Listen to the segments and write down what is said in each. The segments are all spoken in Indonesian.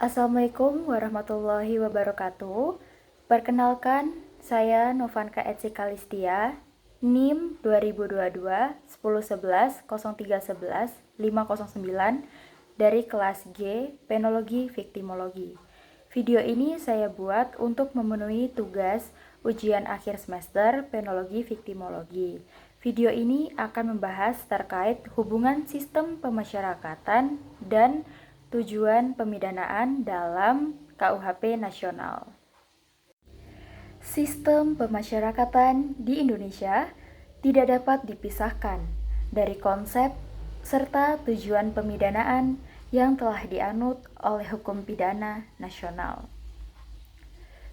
Assalamualaikum warahmatullahi wabarakatuh. Perkenalkan, saya Novanka Etsi Kalistia, NIM 2022 1011 0311 509 dari kelas G, Penologi Viktimologi. Video ini saya buat untuk memenuhi tugas ujian akhir semester Penologi Viktimologi. Video ini akan membahas terkait hubungan sistem pemasyarakatan dan tujuan pemidanaan dalam KUHP nasional. Sistem pemasyarakatan di Indonesia tidak dapat dipisahkan dari konsep serta tujuan pemidanaan yang telah dianut oleh hukum pidana nasional.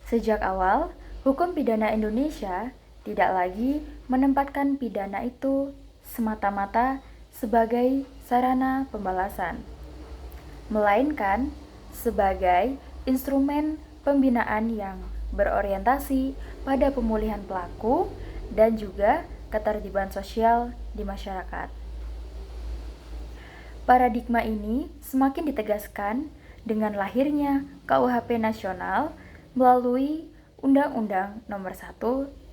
Sejak awal, hukum pidana Indonesia tidak lagi menempatkan pidana itu semata-mata sebagai sarana pembalasan, melainkan sebagai instrumen pembinaan yang berorientasi pada pemulihan pelaku dan juga ketertiban sosial di masyarakat. Paradigma ini semakin ditegaskan dengan lahirnya KUHP nasional melalui Undang-Undang Nomor 1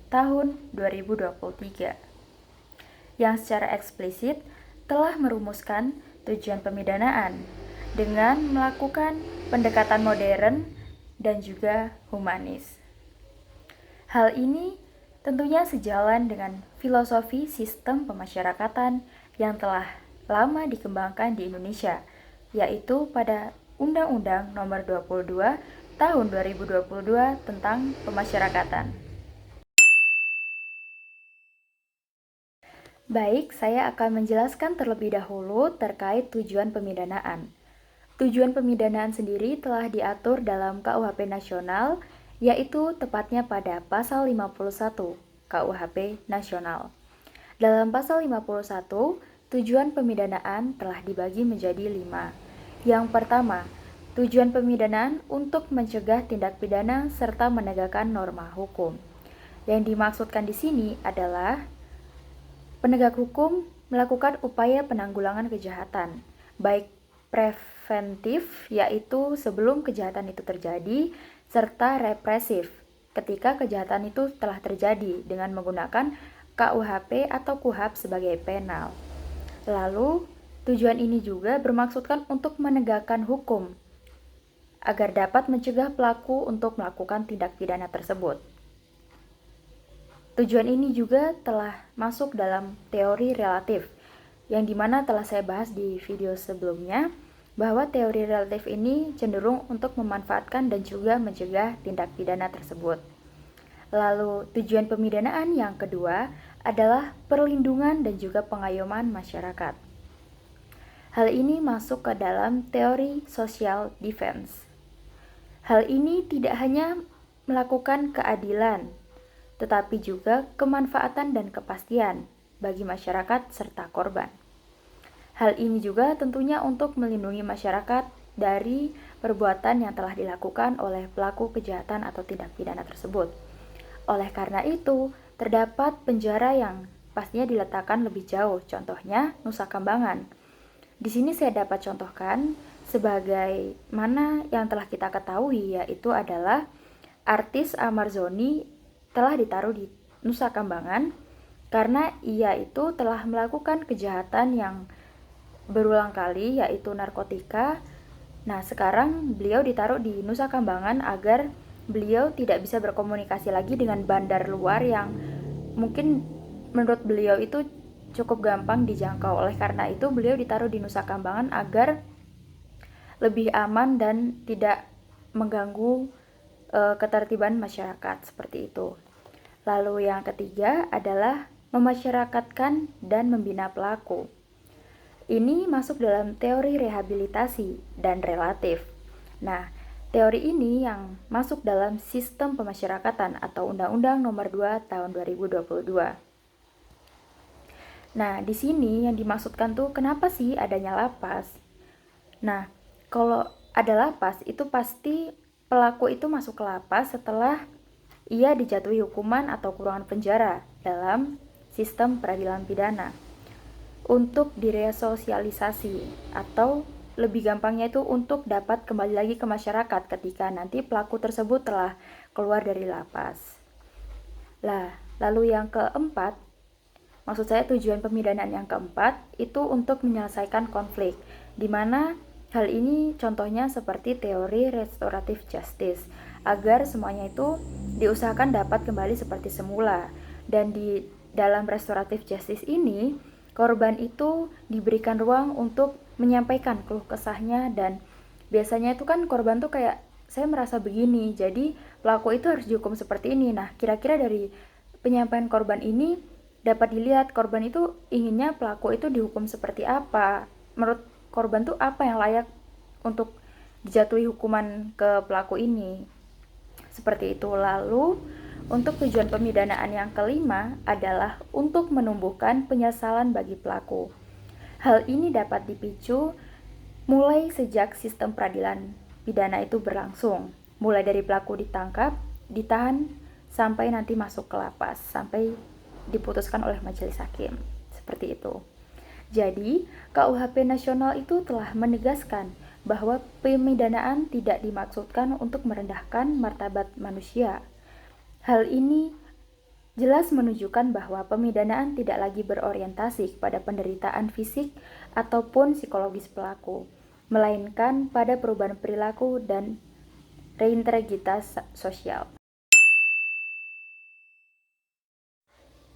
Tahun 2023 yang secara eksplisit telah merumuskan tujuan pemidanaan dengan melakukan pendekatan modern dan juga humanis. Hal ini tentunya sejalan dengan filosofi sistem pemasyarakatan yang telah lama dikembangkan di Indonesia, yaitu pada Undang-Undang Nomor 22 Tahun 2022 tentang Pemasyarakatan. Baik, saya akan menjelaskan terlebih dahulu terkait tujuan pemidanaan. Tujuan pemidanaan sendiri telah diatur dalam KUHP nasional, yaitu tepatnya pada pasal 51 KUHP nasional. Dalam pasal 51, tujuan pemidanaan telah dibagi menjadi 5. Yang pertama, tujuan pemidanaan untuk mencegah tindak pidana serta menegakkan norma hukum. Yang dimaksudkan di sini adalah penegak hukum melakukan upaya penanggulangan kejahatan, baik preventif, yaitu sebelum kejahatan itu terjadi, serta represif, ketika kejahatan itu telah terjadi dengan menggunakan KUHP atau KUHAP sebagai penal. Lalu, tujuan ini juga bermaksudkan untuk menegakkan hukum, agar dapat mencegah pelaku untuk melakukan tindak pidana tersebut. Tujuan ini juga telah masuk dalam teori relatif, yang dimana telah saya bahas di video sebelumnya, bahwa teori relatif ini cenderung untuk memanfaatkan dan juga mencegah tindak pidana tersebut. Lalu tujuan pemidanaan yang kedua adalah perlindungan dan juga pengayoman masyarakat. Hal ini masuk ke dalam teori social defense. Hal ini tidak hanya melakukan keadilan, tetapi juga kemanfaatan dan kepastian bagi masyarakat serta korban. Hal ini juga tentunya untuk melindungi masyarakat dari perbuatan yang telah dilakukan oleh pelaku kejahatan atau tindak pidana tersebut. Oleh karena itu, terdapat penjara yang pastinya diletakkan lebih jauh, contohnya Nusa Kambangan. Di sini saya dapat contohkan sebagai mana yang telah kita ketahui, yaitu adalah artis Ahmad Zhoni telah ditaruh di Nusa Kambangan karena ia itu telah melakukan kejahatan yang berulang kali, yaitu narkotika. Nah, sekarang beliau ditaruh di Nusa Kambangan agar beliau tidak bisa berkomunikasi lagi dengan bandar luar yang mungkin menurut beliau itu cukup gampang dijangkau. Oleh karena itu, beliau ditaruh di Nusa Kambangan agar lebih aman dan tidak mengganggu ketertiban masyarakat, seperti itu. Lalu yang ketiga adalah memasyarakatkan dan membina pelaku. Ini masuk dalam teori rehabilitasi dan relatif. Nah, teori ini yang masuk dalam sistem pemasyarakatan atau Undang-Undang Nomor 2 Tahun 2022. Nah, di sini yang dimaksudkan tuh kenapa sih adanya lapas? Nah, kalau ada lapas itu pasti pelaku itu masuk ke lapas setelah ia dijatuhi hukuman atau kurungan penjara dalam sistem peradilan pidana untuk diresosialisasi atau lebih gampangnya itu untuk dapat kembali lagi ke masyarakat ketika nanti pelaku tersebut telah keluar dari lapas. Lalu yang keempat, maksud saya tujuan pemidanaan yang keempat itu untuk menyelesaikan konflik, di mana hal ini contohnya seperti teori restoratif justice, agar semuanya itu diusahakan dapat kembali seperti semula. Dan di dalam restoratif justice ini, korban itu diberikan ruang untuk menyampaikan keluh kesahnya, dan biasanya itu kan korban tuh kayak, saya merasa begini, jadi pelaku itu harus dihukum seperti ini. Nah, kira-kira dari penyampaian korban ini dapat dilihat korban itu inginnya pelaku itu dihukum seperti apa. Menurut korban tuh apa yang layak untuk dijatuhi hukuman ke pelaku ini. Seperti itu. Lalu untuk tujuan pemidanaan yang kelima adalah untuk menumbuhkan penyesalan bagi pelaku. Hal ini dapat dipicu mulai sejak sistem peradilan pidana itu berlangsung, mulai dari pelaku ditangkap, ditahan, sampai nanti masuk ke lapas, sampai diputuskan oleh majelis hakim. Seperti itu. Jadi, KUHP nasional itu telah menegaskan bahwa pemidanaan tidak dimaksudkan untuk merendahkan martabat manusia. Hal ini jelas menunjukkan bahwa pemidanaan tidak lagi berorientasi kepada penderitaan fisik ataupun psikologis pelaku, melainkan pada perubahan perilaku dan reintegritas sosial.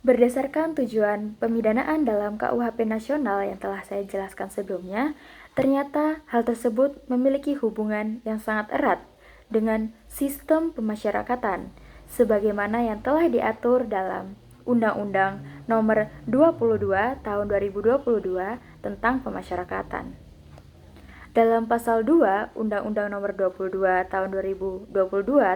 Berdasarkan tujuan pemidanaan dalam KUHP nasional yang telah saya jelaskan sebelumnya, ternyata hal tersebut memiliki hubungan yang sangat erat dengan sistem pemasyarakatan, sebagaimana yang telah diatur dalam Undang-Undang Nomor 22 Tahun 2022 tentang Pemasyarakatan. Dalam pasal 2 Undang-Undang Nomor 22 Tahun 2022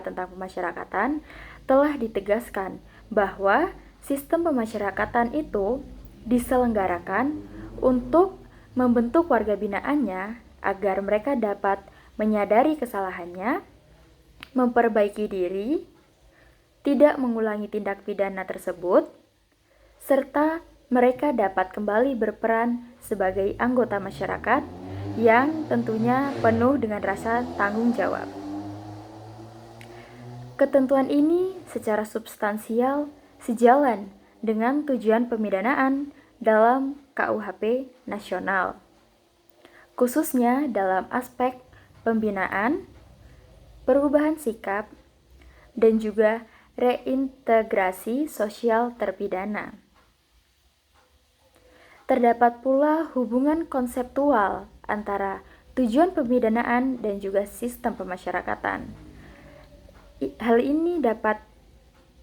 tentang Pemasyarakatan telah ditegaskan bahwa sistem pemasyarakatan itu diselenggarakan untuk membentuk warga binaannya agar mereka dapat menyadari kesalahannya, memperbaiki diri, tidak mengulangi tindak pidana tersebut, serta mereka dapat kembali berperan sebagai anggota masyarakat yang tentunya penuh dengan rasa tanggung jawab. Ketentuan ini secara substansial sejalan dengan tujuan pemidanaan dalam KUHP nasional, khususnya dalam aspek pembinaan, perubahan sikap, dan juga reintegrasi sosial terpidana. Terdapat pula hubungan konseptual antara tujuan pemidanaan dan juga sistem pemasyarakatan. Hal ini dapat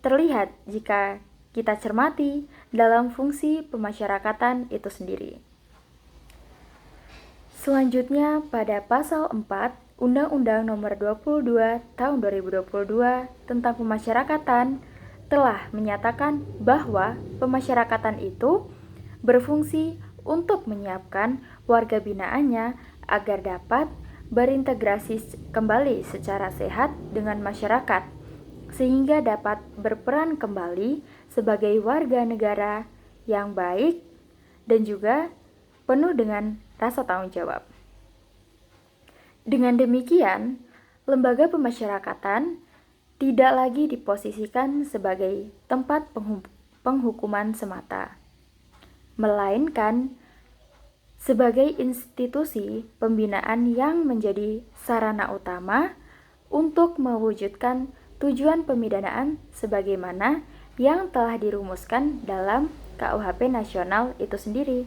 terlihat jika kita cermati dalam fungsi pemasyarakatan itu sendiri. Selanjutnya, pada pasal 4 Undang-Undang Nomor 22 Tahun 2022 tentang Pemasyarakatan telah menyatakan bahwa pemasyarakatan itu berfungsi untuk menyiapkan warga binaannya agar dapat berintegrasi kembali secara sehat dengan masyarakat, sehingga dapat berperan kembali sebagai warga negara yang baik dan juga penuh dengan rasa tanggung jawab. Dengan demikian, lembaga pemasyarakatan tidak lagi diposisikan sebagai tempat penghukuman semata, melainkan sebagai institusi pembinaan yang menjadi sarana utama untuk mewujudkan tujuan pemidanaan sebagaimana yang telah dirumuskan dalam KUHP nasional itu sendiri.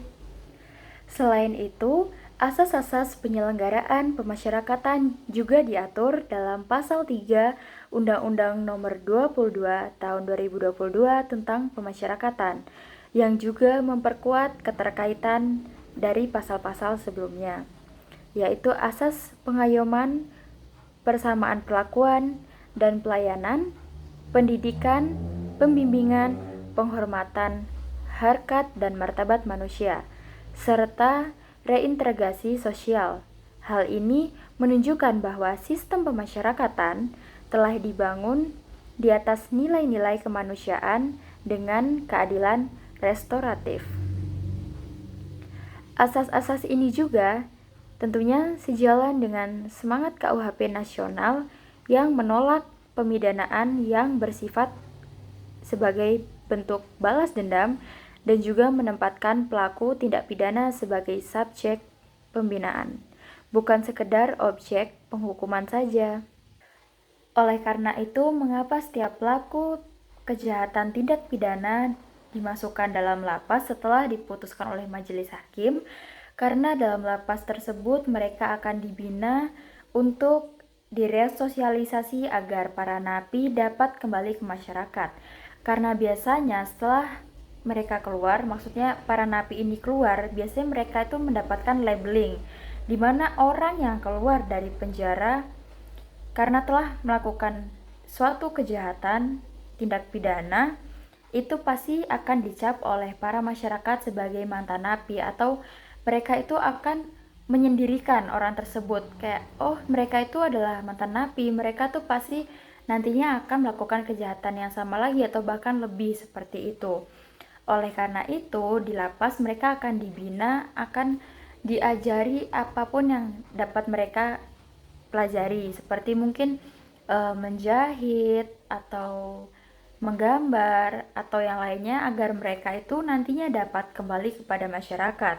Selain itu, asas-asas penyelenggaraan pemasyarakatan juga diatur dalam pasal 3 Undang-Undang Nomor 22 Tahun 2022 tentang Pemasyarakatan, yang juga memperkuat keterkaitan dari pasal-pasal sebelumnya, yaitu asas pengayoman, persamaan perlakuan dan pelayanan, pendidikan, pembimbingan, penghormatan, harkat dan martabat manusia, serta reintegrasi sosial. Hal ini menunjukkan bahwa sistem pemasyarakatan telah dibangun di atas nilai-nilai kemanusiaan dengan keadilan restoratif. Asas-asas ini juga Tentunya sejalan dengan semangat KUHP nasional yang menolak pemidanaan yang bersifat sebagai bentuk balas dendam dan juga menempatkan pelaku tindak pidana sebagai subjek pembinaan, bukan sekedar objek penghukuman saja. Oleh karena itu, mengapa setiap pelaku kejahatan tindak pidana dimasukkan dalam lapas setelah diputuskan oleh majelis hakim? Karena dalam lapas tersebut mereka akan dibina untuk diresosialisasi agar para napi dapat kembali ke masyarakat. Karena biasanya setelah mereka keluar, maksudnya para napi ini keluar, biasanya mereka itu mendapatkan labeling, di mana orang yang keluar dari penjara karena telah melakukan suatu kejahatan, tindak pidana, itu pasti akan dicap oleh para masyarakat sebagai mantan napi, atau mereka itu akan menyendirikan orang tersebut, kayak oh mereka itu adalah mantan napi, mereka tuh pasti nantinya akan melakukan kejahatan yang sama lagi atau bahkan lebih seperti itu. Oleh karena itu di lapas mereka akan dibina, akan diajari apapun yang dapat mereka pelajari, seperti mungkin menjahit atau menggambar atau yang lainnya, agar mereka itu nantinya dapat kembali kepada masyarakat.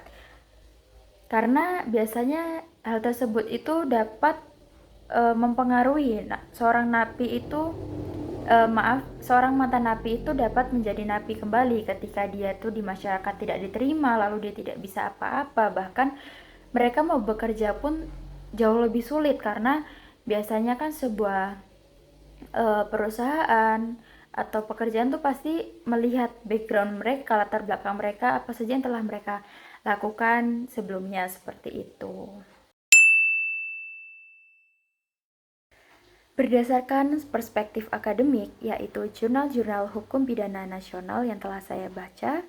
Karena biasanya hal tersebut itu dapat mempengaruhi seorang napi itu, seorang mantan napi itu dapat menjadi napi kembali ketika dia tuh di masyarakat tidak diterima, lalu dia tidak bisa apa-apa, bahkan mereka mau bekerja pun jauh lebih sulit, karena biasanya kan sebuah perusahaan atau pekerjaan tuh pasti melihat background mereka, latar belakang mereka, apa saja yang telah mereka lakukan sebelumnya, seperti itu. Berdasarkan perspektif akademik, yaitu jurnal-jurnal hukum pidana nasional yang telah saya baca,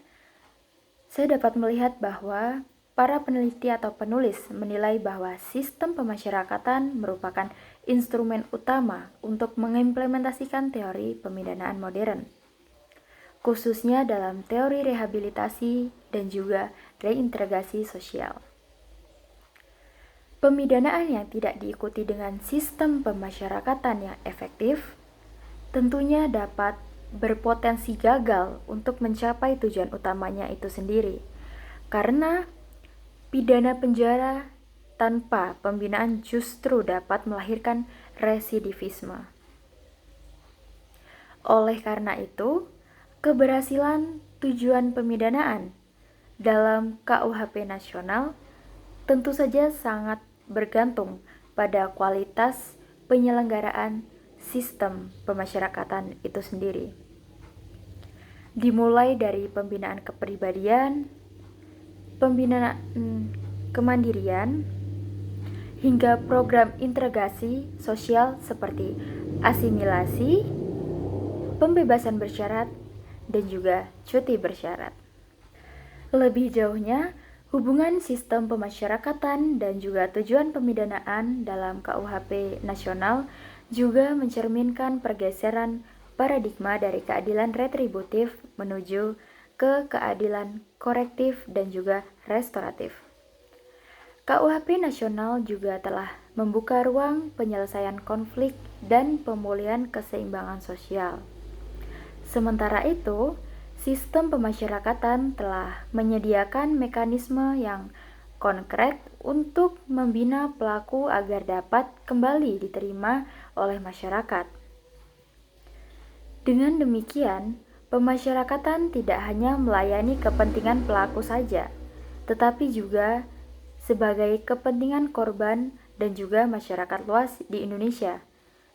saya dapat melihat bahwa para peneliti atau penulis menilai bahwa sistem pemasyarakatan merupakan instrumen utama untuk mengimplementasikan teori pemidanaan modern, khususnya dalam teori rehabilitasi dan juga reintegrasi sosial. Pemidanaan yang tidak diikuti dengan sistem pemasyarakatan yang efektif tentunya dapat berpotensi gagal untuk mencapai tujuan utamanya itu sendiri, karena pidana penjara tanpa pembinaan justru dapat melahirkan residivisme. Oleh karena itu, keberhasilan tujuan pemidanaan dalam KUHP nasional tentu saja sangat bergantung pada kualitas penyelenggaraan sistem pemasyarakatan itu sendiri. Dimulai dari pembinaan kepribadian, pembinaan kemandirian, hingga program integrasi sosial seperti asimilasi, pembebasan bersyarat, dan juga cuti bersyarat. Lebih jauhnya, hubungan sistem pemasyarakatan dan juga tujuan pemidanaan dalam KUHP nasional juga mencerminkan pergeseran paradigma dari keadilan retributif menuju ke keadilan korektif dan juga restoratif. KUHP nasional juga telah membuka ruang penyelesaian konflik dan pemulihan keseimbangan sosial. Sementara itu, sistem pemasyarakatan telah menyediakan mekanisme yang konkret untuk membina pelaku agar dapat kembali diterima oleh masyarakat. Dengan demikian, pemasyarakatan tidak hanya melayani kepentingan pelaku saja, tetapi juga sebagai kepentingan korban dan juga masyarakat luas di Indonesia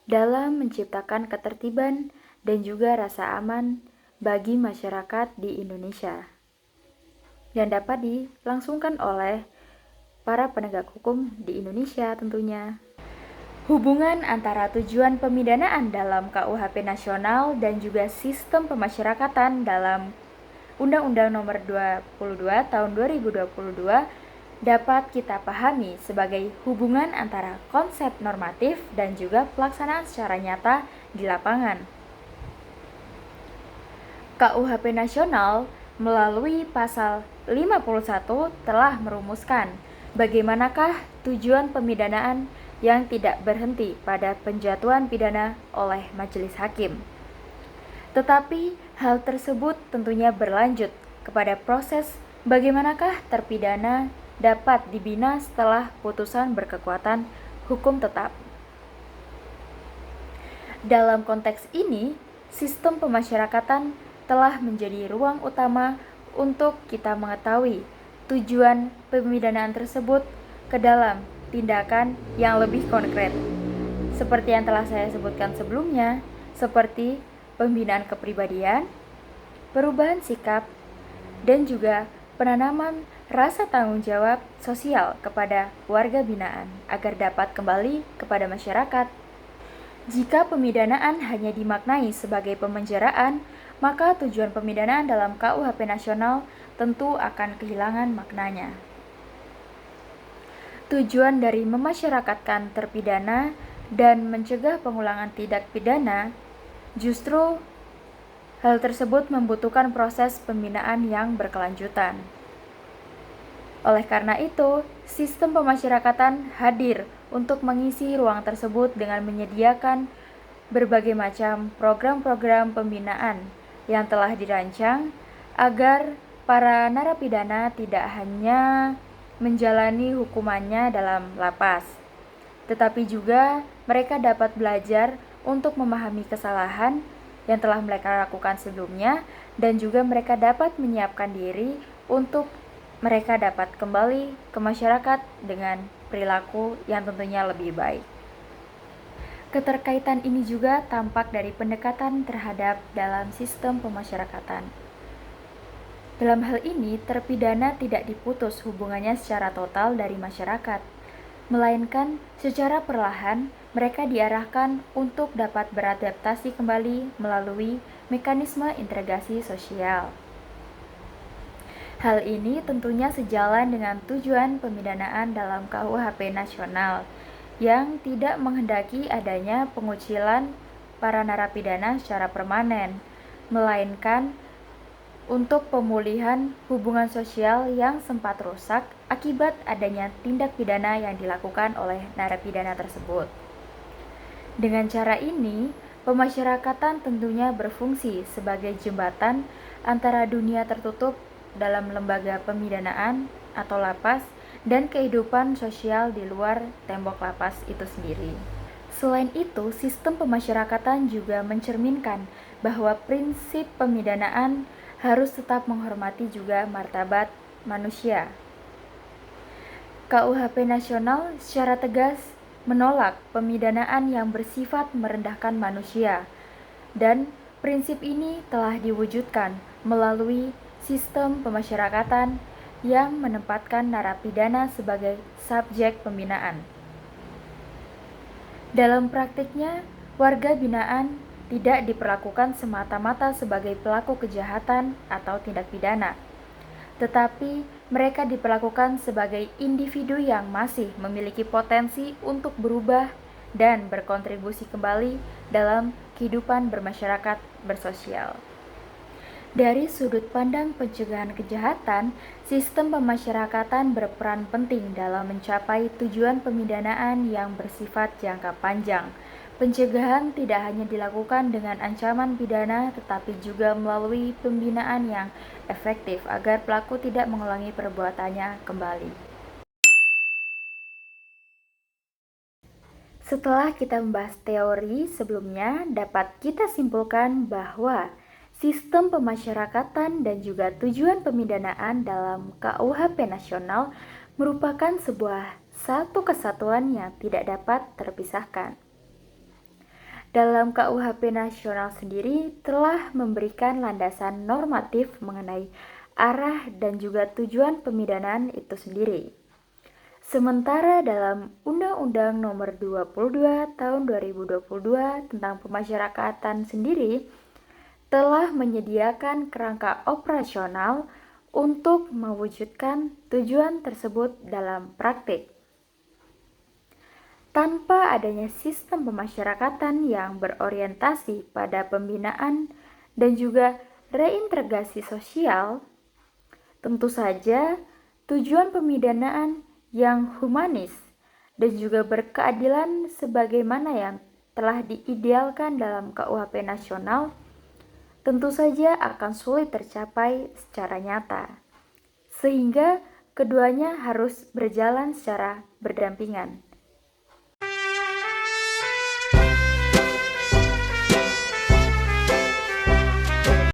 dalam menciptakan ketertiban dan juga rasa aman bagi masyarakat di Indonesia, yang dapat dilangsungkan oleh para penegak hukum di Indonesia tentunya. Hubungan antara tujuan pemidanaan dalam KUHP nasional dan juga sistem pemasyarakatan dalam Undang-Undang Nomor 22 Tahun 2022 dapat kita pahami sebagai hubungan antara konsep normatif dan juga pelaksanaan secara nyata di lapangan. KUHP nasional melalui pasal 51 telah merumuskan bagaimanakah tujuan pemidanaan yang tidak berhenti pada penjatuhan pidana oleh majelis hakim. Tetapi hal tersebut tentunya berlanjut kepada proses bagaimanakah terpidana dapat dibina setelah putusan berkekuatan hukum tetap. Dalam konteks ini, sistem pemasyarakatan telah menjadi ruang utama untuk kita mengetahui tujuan pemidanaan tersebut ke dalam tindakan yang lebih konkret. Seperti yang telah saya sebutkan sebelumnya, seperti pembinaan kepribadian, perubahan sikap, dan juga penanaman rasa tanggung jawab sosial kepada warga binaan agar dapat kembali kepada masyarakat. Jika pemidanaan hanya dimaknai sebagai pemenjaraan, maka tujuan pemidanaan dalam KUHP nasional tentu akan kehilangan maknanya. Tujuan dari memasyarakatkan terpidana dan mencegah pengulangan tindak pidana, justru hal tersebut membutuhkan proses pembinaan yang berkelanjutan. Oleh karena itu, sistem pemasyarakatan hadir untuk mengisi ruang tersebut dengan menyediakan berbagai macam program-program pembinaan yang telah dirancang agar para narapidana tidak hanya menjalani hukumannya dalam lapas, tetapi juga mereka dapat belajar untuk memahami kesalahan yang telah mereka lakukan sebelumnya, dan juga mereka dapat menyiapkan diri untuk mereka dapat kembali ke masyarakat dengan perilaku yang tentunya lebih baik. Keterkaitan ini juga tampak dari pendekatan terhadap dalam sistem pemasyarakatan. Dalam hal ini, terpidana tidak diputus hubungannya secara total dari masyarakat, melainkan secara perlahan mereka diarahkan untuk dapat beradaptasi kembali melalui mekanisme integrasi sosial. Hal ini tentunya sejalan dengan tujuan pemidanaan dalam KUHP nasional yang tidak menghendaki adanya pengucilan para narapidana secara permanen, melainkan untuk pemulihan hubungan sosial yang sempat rusak akibat adanya tindak pidana yang dilakukan oleh narapidana tersebut. Dengan cara ini, pemasyarakatan tentunya berfungsi sebagai jembatan antara dunia tertutup dalam lembaga pemidanaan atau lapas dan kehidupan sosial di luar tembok lapas itu sendiri. Selain itu, sistem pemasyarakatan juga mencerminkan bahwa prinsip pemidanaan harus tetap menghormati juga martabat manusia. KUHP nasional secara tegas menolak pemidanaan yang bersifat merendahkan manusia, dan prinsip ini telah diwujudkan melalui sistem pemasyarakatan yang menempatkan narapidana sebagai subjek pembinaan. Dalam praktiknya, warga binaan tidak diperlakukan semata-mata sebagai pelaku kejahatan atau tindak pidana, tetapi mereka diperlakukan sebagai individu yang masih memiliki potensi untuk berubah dan berkontribusi kembali dalam kehidupan bermasyarakat bersosial. Dari sudut pandang pencegahan kejahatan, sistem pemasyarakatan berperan penting dalam mencapai tujuan pemidanaan yang bersifat jangka panjang. Pencegahan tidak hanya dilakukan dengan ancaman pidana, tetapi juga melalui pembinaan yang efektif agar pelaku tidak mengulangi perbuatannya kembali. Setelah kita membahas teori sebelumnya, dapat kita simpulkan bahwa sistem pemasyarakatan dan juga tujuan pemidanaan dalam KUHP nasional merupakan sebuah satu kesatuan yang tidak dapat terpisahkan. Dalam KUHP nasional sendiri telah memberikan landasan normatif mengenai arah dan juga tujuan pemidanaan itu sendiri. Sementara dalam Undang-Undang Nomor 22 Tahun 2022 tentang pemasyarakatan sendiri telah menyediakan kerangka operasional untuk mewujudkan tujuan tersebut dalam praktik. Tanpa adanya sistem pemasyarakatan yang berorientasi pada pembinaan dan juga reintegrasi sosial, tentu saja tujuan pemidanaan yang humanis dan juga berkeadilan sebagaimana yang telah diidealkan dalam KUHP nasional, tentu saja akan sulit tercapai secara nyata, sehingga keduanya harus berjalan secara berdampingan.